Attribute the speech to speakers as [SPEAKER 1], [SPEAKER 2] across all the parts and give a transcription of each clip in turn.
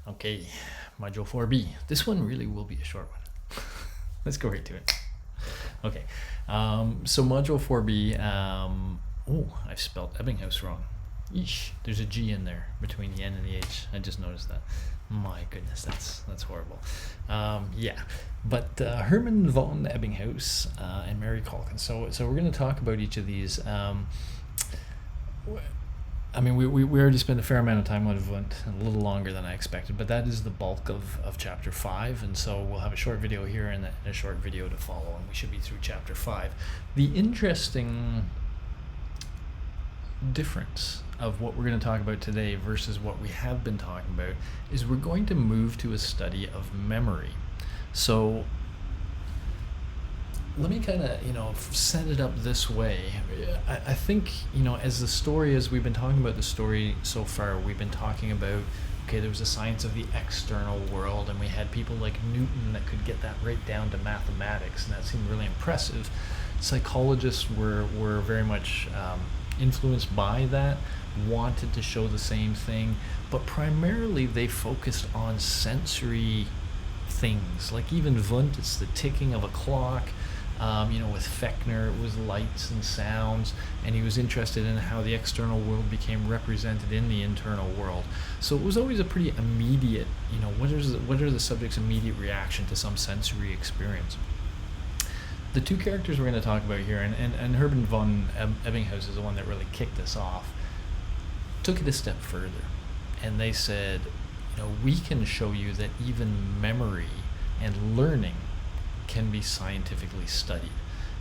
[SPEAKER 1] Okay, Module 4B. This one really will be a short one. Let's go right to it. Okay, so Module 4B, I've spelled Ebbinghaus wrong. Yeesh, there's a G in there between the N and the H. I just noticed that. My goodness, that's horrible. But Hermann von Ebbinghaus and Mary Calkins. So we're going to talk about each of these. We already spent a fair amount of time on Witten, a little longer than I expected, but that is the bulk of Chapter 5, and so we'll have a short video here and a short video to follow, and we should be through Chapter 5. The interesting difference of what we're going to talk about today versus what we have been talking about is we're going to move to a study of memory. So let me kind of, set it up this way. I think, as the story, as we've been talking about the story so far, we've been talking about, there was a science of the external world, and we had people like Newton that could get that right down to mathematics, and that seemed really impressive. Psychologists were very much influenced by that, wanted to show the same thing, but primarily they focused on sensory things. Like even Wundt, it's the ticking of a clock. With Fechner, it was lights and sounds, and he was interested in how the external world became represented in the internal world. So it was always a pretty immediate, what are the subject's immediate reaction to some sensory experience? The two characters we're going to talk about here, and Hermann von Ebbinghaus is the one that really kicked us off, took it a step further, and they said, we can show you that even memory and learning can be scientifically studied.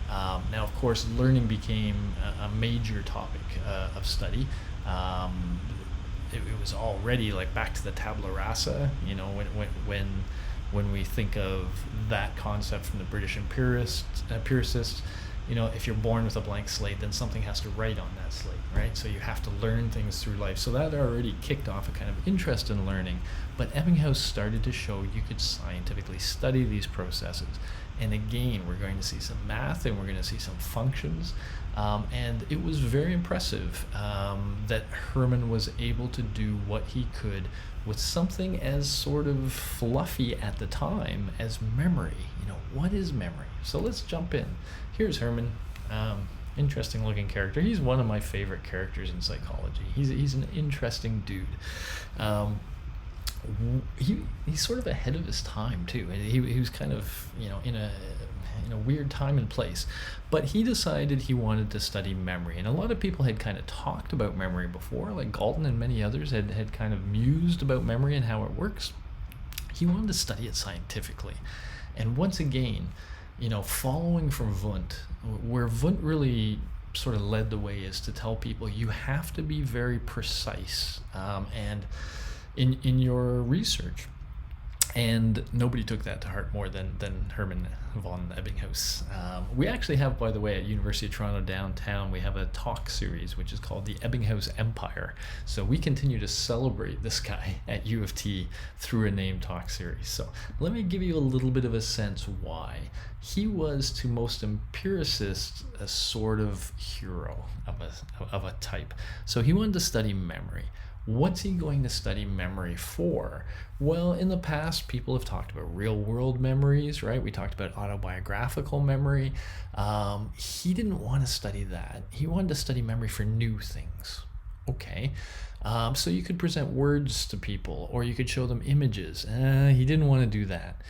[SPEAKER 1] Now, of course, learning became a major topic of study. It was already like back to the tabula rasa, when we think of that concept from the British empiricists, if you're born with a blank slate, then something has to write on that slate, right? So you have to learn things through life. So that already kicked off a kind of interest in learning. But Ebbinghaus started to show you could scientifically study these processes. And again, we're going to see some math and we're going to see some functions. And it was very impressive that Hermann was able to do what he could with something as sort of fluffy at the time as memory. What is memory? So let's jump in. Here's Hermann. Interesting looking character. He's one of my favorite characters in psychology. He's an interesting dude. He's sort of ahead of his time too. He was kind of in a weird time and place, but he decided he wanted to study memory. And a lot of people had kind of talked about memory before, like Galton and many others had kind of mused about memory and how it works. He wanted to study it scientifically, and once again, following from Wundt, where Wundt really sort of led the way is to tell people you have to be very precise and in your research. And nobody took that to heart more than Hermann von Ebbinghaus. We actually have, by the way, at University of Toronto downtown, we have a talk series which is called the Ebbinghaus Empire. So we continue to celebrate this guy at U of T through a name talk series. So let me give you a little bit of a sense why. He was, to most empiricists, a sort of hero of a type. So he wanted to study memory. What's he going to study memory for? Well, in the past, people have talked about real-world memories, right? We talked about autobiographical memory. He didn't want to study that. He wanted to study memory for new things. Okay. So you could present words to people, or you could show them images. He didn't want to do that.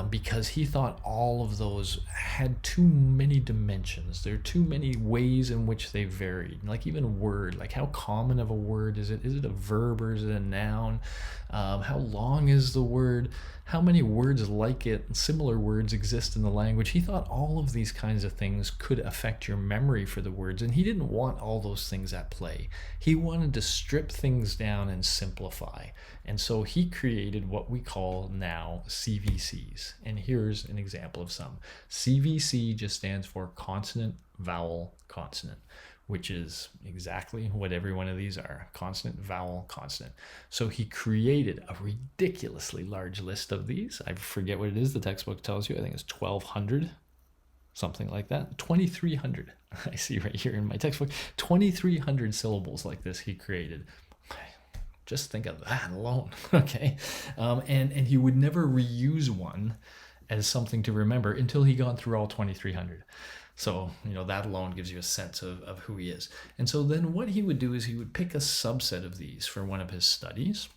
[SPEAKER 1] Because he thought all of those had too many dimensions. There are too many ways in which they varied. Like even a word, like how common of a word is it? Is it a verb or is it a noun? How long is the word? How many words like it, similar words, exist in the language? He thought all of these kinds of things could affect your memory for the words, and he didn't want all those things at play. He wanted to strip things down and simplify. And so he created what we call now CVCs. And here's an example of some. CVC just stands for consonant, vowel, consonant, which is exactly what every one of these are. Consonant, vowel, consonant. So he created a ridiculously large list of these. I forget what it is. The textbook tells you. I think it's 1,200, something like that. 2,300. I see right here in my textbook. 2,300 syllables like this he created. Just think of that alone, okay? And he would never reuse one as something to remember until he got through all 2,300. So, that alone gives you a sense of who he is. And so then what he would do is he would pick a subset of these for one of his studies,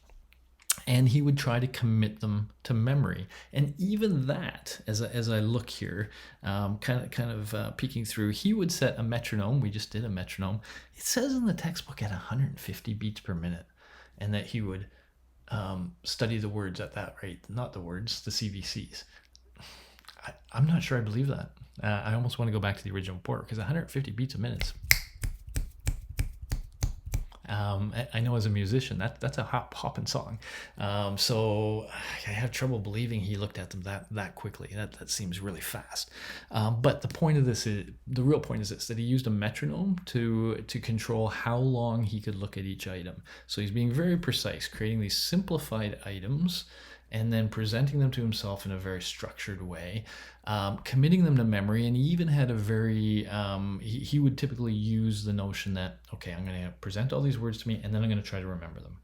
[SPEAKER 1] and he would try to commit them to memory. And even that, as I look here, kind of peeking through, he would set a metronome. We just did a metronome. It says in the textbook at 150 beats per minute, and that he would study the words at that rate. Not the words, the CVCs. I'm not sure I believe that. I almost want to go back to the original report, because 150 beats a minute. I know as a musician, that's a hot popping song. So I have trouble believing he looked at them that quickly. That seems really fast. But the real point is this, that he used a metronome to control how long he could look at each item. So he's being very precise, creating these simplified items and then presenting them to himself in a very structured way, committing them to memory. And he even had a very, he would typically use the notion that, okay, I'm going to present all these words to me, and then I'm going to try to remember them.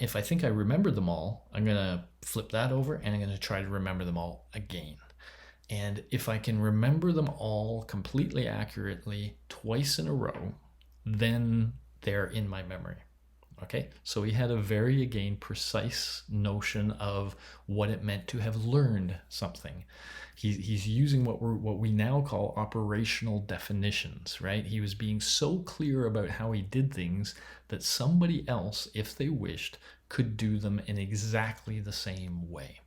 [SPEAKER 1] If I think I remembered them all, I'm going to flip that over, and I'm going to try to remember them all again. And if I can remember them all completely accurately twice in a row, then they're in my memory. Okay, so he had a very, again, precise notion of what it meant to have learned something. He's using what we now call operational definitions, right? He was being so clear about how he did things that somebody else, if they wished, could do them in exactly the same way.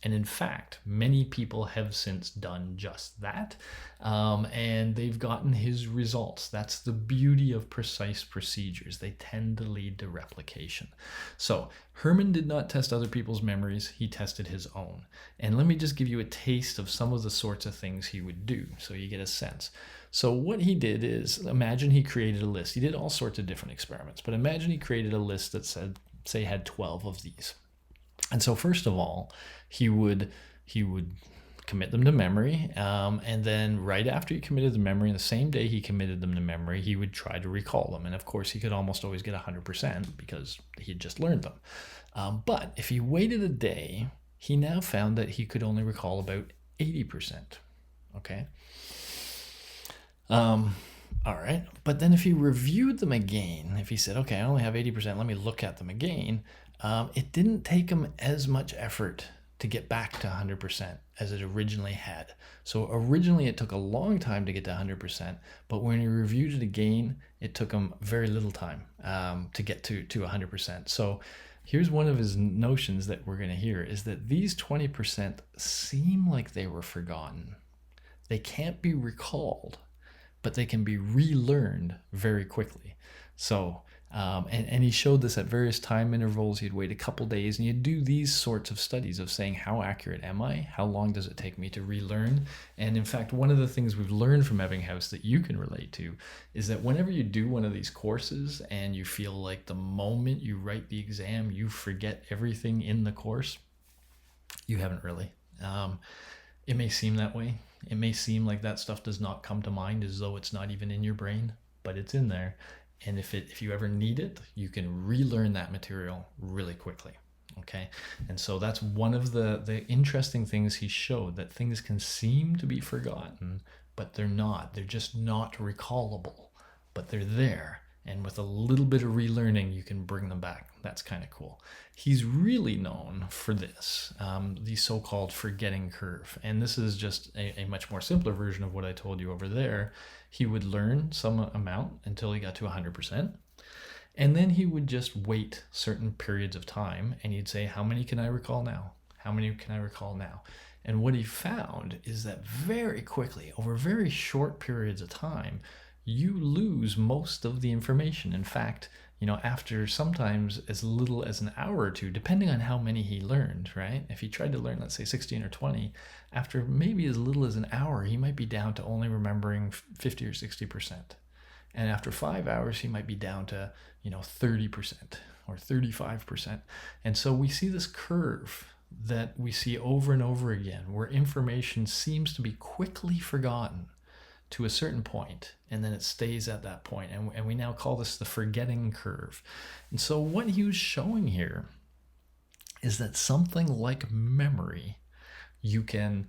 [SPEAKER 1] And in fact, many people have since done just that, and they've gotten his results. That's the beauty of precise procedures. They tend to lead to replication. So Hermann did not test other people's memories. He tested his own. And let me just give you a taste of some of the sorts of things he would do so you get a sense. So what he did is, imagine he created a list. He did all sorts of different experiments, but imagine he created a list that said, say, had 12 of these. And so first of all, he would commit them to memory, and then right after he committed the memory, the same day he committed them to memory, he would try to recall them. And of course, he could almost always get 100% because he had just learned them. But if he waited a day, he now found that he could only recall about 80%. Okay. All right. But then if he reviewed them again, if he said, okay, I only have 80%, let me look at them again, it didn't take him as much effort to get back to 100% as it originally had. So originally it took a long time to get to 100%, but when he reviewed it again, it took him very little time to get to 100%. So here's one of his notions that we're going to hear, is that these 20% seem like they were forgotten. They can't be recalled, but they can be relearned very quickly. So and he showed this at various time intervals. He'd wait a couple days, and he'd do these sorts of studies of saying, how accurate am I? How long does it take me to relearn? And in fact, one of the things we've learned from Ebbinghaus that you can relate to is that whenever you do one of these courses and you feel like the moment you write the exam, you forget everything in the course, you haven't really. It may seem that way. It may seem like that stuff does not come to mind, as though it's not even in your brain, but it's in there. And if you ever need it, you can relearn that material really quickly. Okay. And so that's one of the interesting things he showed, that things can seem to be forgotten, but they're not. They're just not recallable, but they're there. And with a little bit of relearning, you can bring them back. That's kind of cool. He's really known for this, the so-called forgetting curve. And this is just a much more simpler version of what I told you over there. He would learn some amount until he got to 100%. And then he would just wait certain periods of time, and he'd say, how many can I recall now? How many can I recall now? And what he found is that very quickly, over very short periods of time, you lose most of the information. In fact, after sometimes as little as an hour or two, depending on how many he learned, right? If he tried to learn, let's say 16 or 20, after maybe as little as an hour, he might be down to only remembering 50 or 60%. And after 5 hours, he might be down to, 30% or 35%. And so we see this curve that we see over and over again, where information seems to be quickly forgotten, to a certain point, and then it stays at that point. And we now call this the forgetting curve. And so what he was showing here is that something like memory, you can,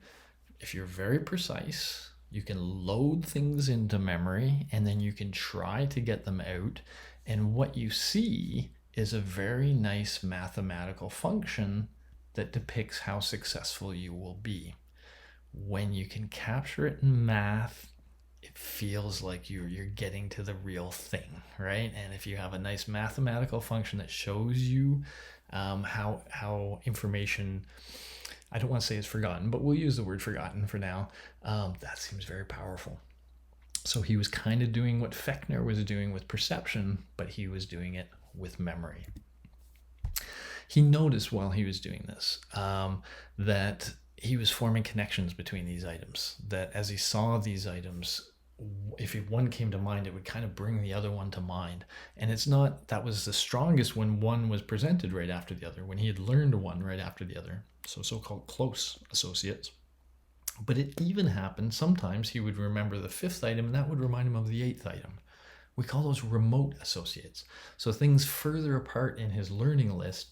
[SPEAKER 1] if you're very precise, you can load things into memory, and then you can try to get them out. And what you see is a very nice mathematical function that depicts how successful you will be. When you can capture it in math, it feels like you're getting to the real thing, right? And if you have a nice mathematical function that shows you how information, I don't want to say it's forgotten, but we'll use the word forgotten for now, that seems very powerful. So he was kind of doing what Fechner was doing with perception, but he was doing it with memory. He noticed while he was doing this that he was forming connections between these items, that as he saw these items, if one came to mind, it would kind of bring the other one to mind. And it's not that was the strongest when one was presented right after the other, when he had learned one right after the other, so-called close associates. But it even happened sometimes he would remember the fifth item, and that would remind him of the eighth item. We call those remote associates. So things further apart in his learning list,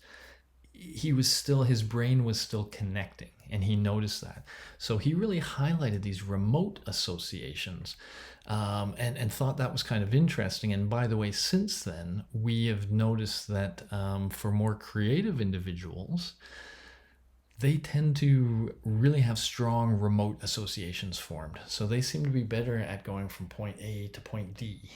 [SPEAKER 1] his brain was still connecting, and he noticed that. So he really highlighted these remote associations and thought that was kind of interesting. And by the way, since then, we have noticed that for more creative individuals, they tend to really have strong remote associations formed. So they seem to be better at going from point A to point D,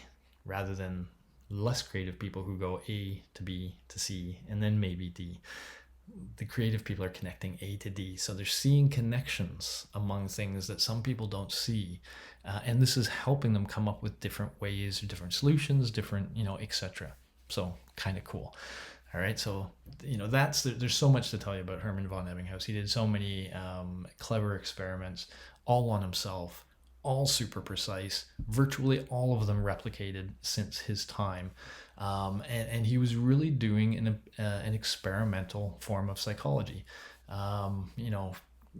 [SPEAKER 1] rather than less creative people who go A to B to C and then maybe D. The creative people are connecting A to D. So they're seeing connections among things that some people don't see. And this is helping them come up with different ways or different solutions, different, etc. So kind of cool. All right, so there's so much to tell you about Hermann von Ebbinghaus. He did so many clever experiments, all on himself, all super precise, virtually all of them replicated since his time, and he was really doing an experimental form of psychology,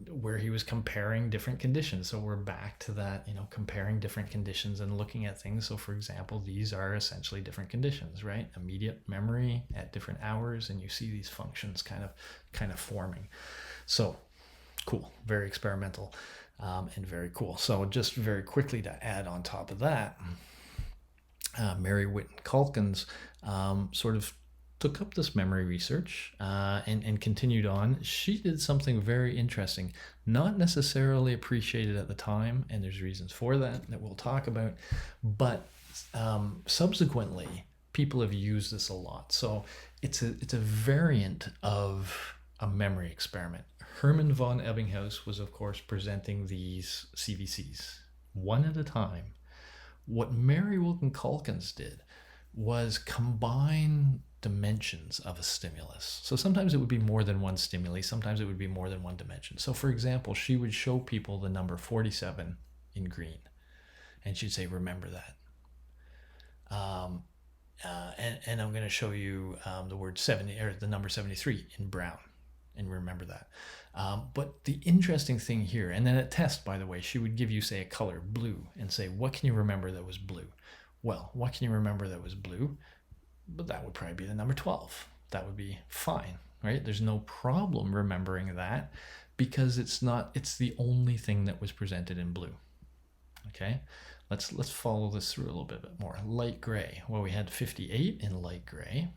[SPEAKER 1] where he was comparing different conditions. So we're back to that, comparing different conditions and looking at things. So for example, these are essentially different conditions, right? Immediate memory at different hours, and you see these functions kind of forming. So cool, very experimental, and very cool. So just very quickly to add on top of that, Mary Whiton Calkins sort of took up this memory research and continued on. She did something very interesting, not necessarily appreciated at the time, and there's reasons for that we'll talk about, but subsequently people have used this a lot. So it's a variant of a memory experiment. Hermann von Ebbinghaus was, of course, presenting these CVCs one at a time. What Mary Whiton Calkins did was combine dimensions of a stimulus. So sometimes it would be more than one stimuli, sometimes it would be more than one dimension. So for example, she would show people the number 47 in green, and she'd say, remember that. And I'm going to show you the word 70, or the number 73 in brown, and remember that. But the interesting thing here, and then at test, by the way, she would give you, say, a color, blue, and say, what can you remember that was blue? Well, what can you remember that was blue? But that would probably be the number 12. That would be fine, right? There's no problem remembering that, because it's the only thing that was presented in blue. Okay, let's follow this through a little bit more. Light gray. Well, we had 58 in light gray.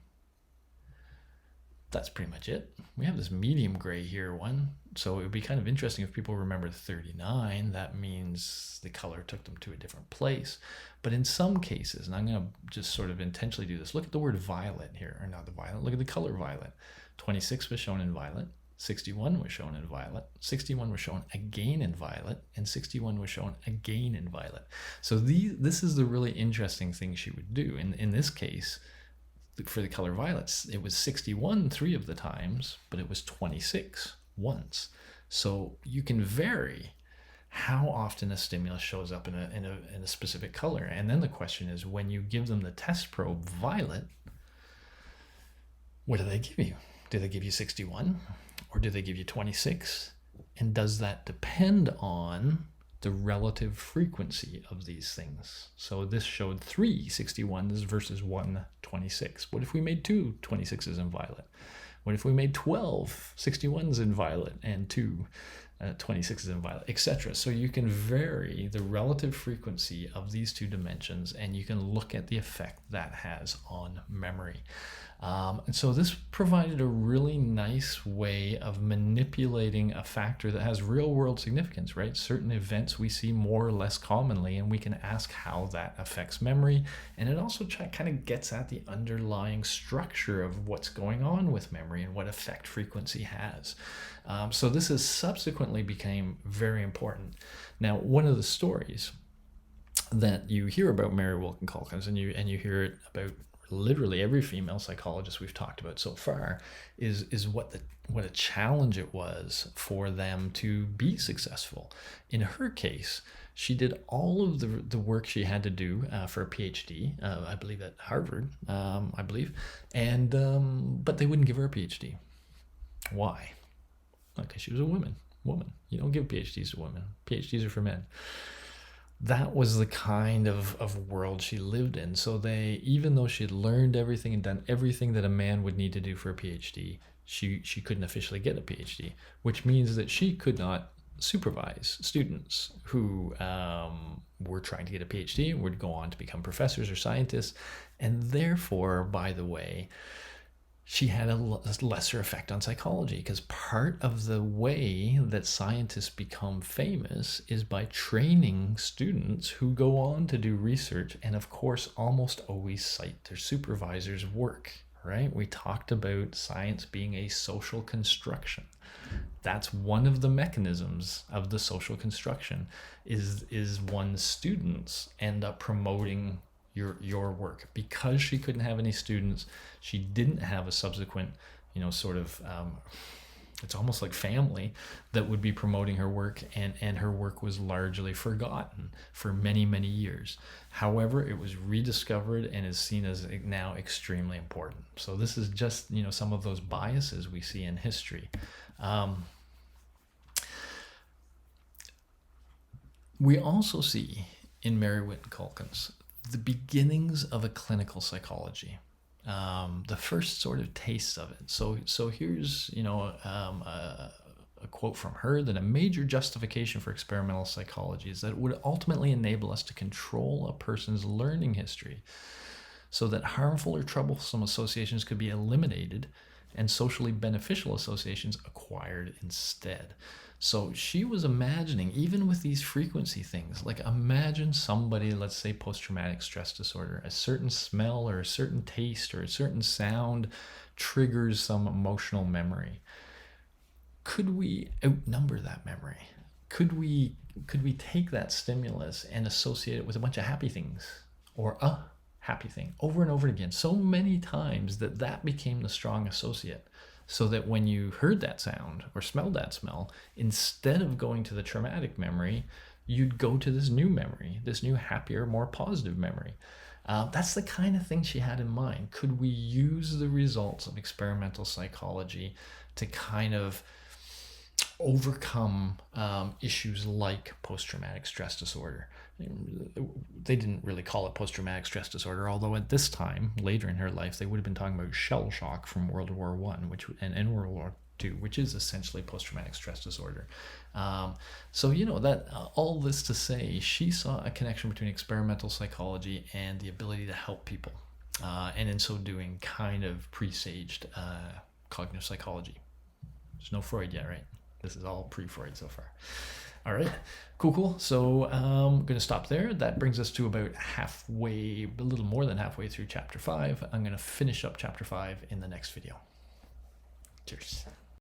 [SPEAKER 1] That's pretty much it. We have this medium gray here one. So it would be kind of interesting if people remember 39. That means the color took them to a different place. But in some cases, and I'm going to just sort of intentionally do this, look at the word violet here, or not the violet, look at the color violet. 26 was shown in violet, 61 was shown in violet, 61 was shown again in violet, and 61 was shown again in violet. So this is the really interesting thing she would do. In this case, for the color violets, it was 61 3 of the times, but it was 26 once. So you can vary how often a stimulus shows up in a specific color. And then the question is, when you give them the test probe violet, what do they give you? Do they give you 61 or do they give you 26? And does that depend on the relative frequency of these things. So this showed 3 61s versus 1 26. What if we made 2 26s in violet? What if we made 12 61s in violet and 2 26s in violet, etc.? So you can vary the relative frequency of these two dimensions, and you can look at the effect that has on memory. And so this provided a really nice way of manipulating a factor that has real world significance, right? Certain events we see more or less commonly, and we can ask how that affects memory. And it also kind of gets at the underlying structure of what's going on with memory and what effect frequency has. So this has subsequently became very important. Now, one of the stories that you hear about Mary Wilkin Calkins, and you hear it about literally every female psychologist we've talked about so far, is what a challenge it was for them to be successful. In her case, she did all of the work she had to do for a PhD, I believe at Harvard, I believe, and but they wouldn't give her a PhD. Why? Okay, she was a woman. You don't give PhDs to women. PhDs are for men. That was the kind of world she lived in. So even though she had learned everything and done everything that a man would need to do for a PhD, she couldn't officially get a PhD, which means that she could not supervise students who were trying to get a PhD and would go on to become professors or scientists. And therefore, by the way, she had a lesser effect on psychology, because part of the way that scientists become famous is by training students who go on to do research and, of course, almost always cite their supervisor's work, right? We talked about science being a social construction. That's one of the mechanisms of the social construction is one's students end up promoting your work. Because she couldn't have any students, she didn't have a subsequent, sort of, it's almost like family that would be promoting her work, and her work was largely forgotten for many, many years. However, it was rediscovered and is seen as now extremely important. So this is just, some of those biases we see in history. We also see in Mary Whiton Calkins the beginnings of a clinical psychology, the first sort of tastes of it. So here's a quote from her, that a major justification for experimental psychology is that it would ultimately enable us to control a person's learning history, so that harmful or troublesome associations could be eliminated and socially beneficial associations acquired instead. So she was imagining, even with these frequency things, like imagine somebody, let's say post-traumatic stress disorder, a certain smell or a certain taste or a certain sound triggers some emotional memory. Could we outnumber that memory? Could we take that stimulus and associate it with a bunch of happy things, or a happy thing, over and over again, so many times that became the strong associate? So that when you heard that sound or smelled that smell, instead of going to the traumatic memory, you'd go to this new memory, this new happier, more positive memory. That's the kind of thing she had in mind. Could we use the results of experimental psychology to kind of overcome issues like post-traumatic stress disorder? They didn't really call it post-traumatic stress disorder, although at this time, later in her life, they would have been talking about shell shock from World War I, and World War II, which is essentially post-traumatic stress disorder. So that all this to say, she saw a connection between experimental psychology and the ability to help people, and in so doing, kind of presaged cognitive psychology. There's no Freud yet, right? This is all pre-Freud so far. All right, cool. So I'm going to stop there. That brings us to about halfway, a little more than halfway through chapter 5. I'm going to finish up chapter 5 in the next video. Cheers.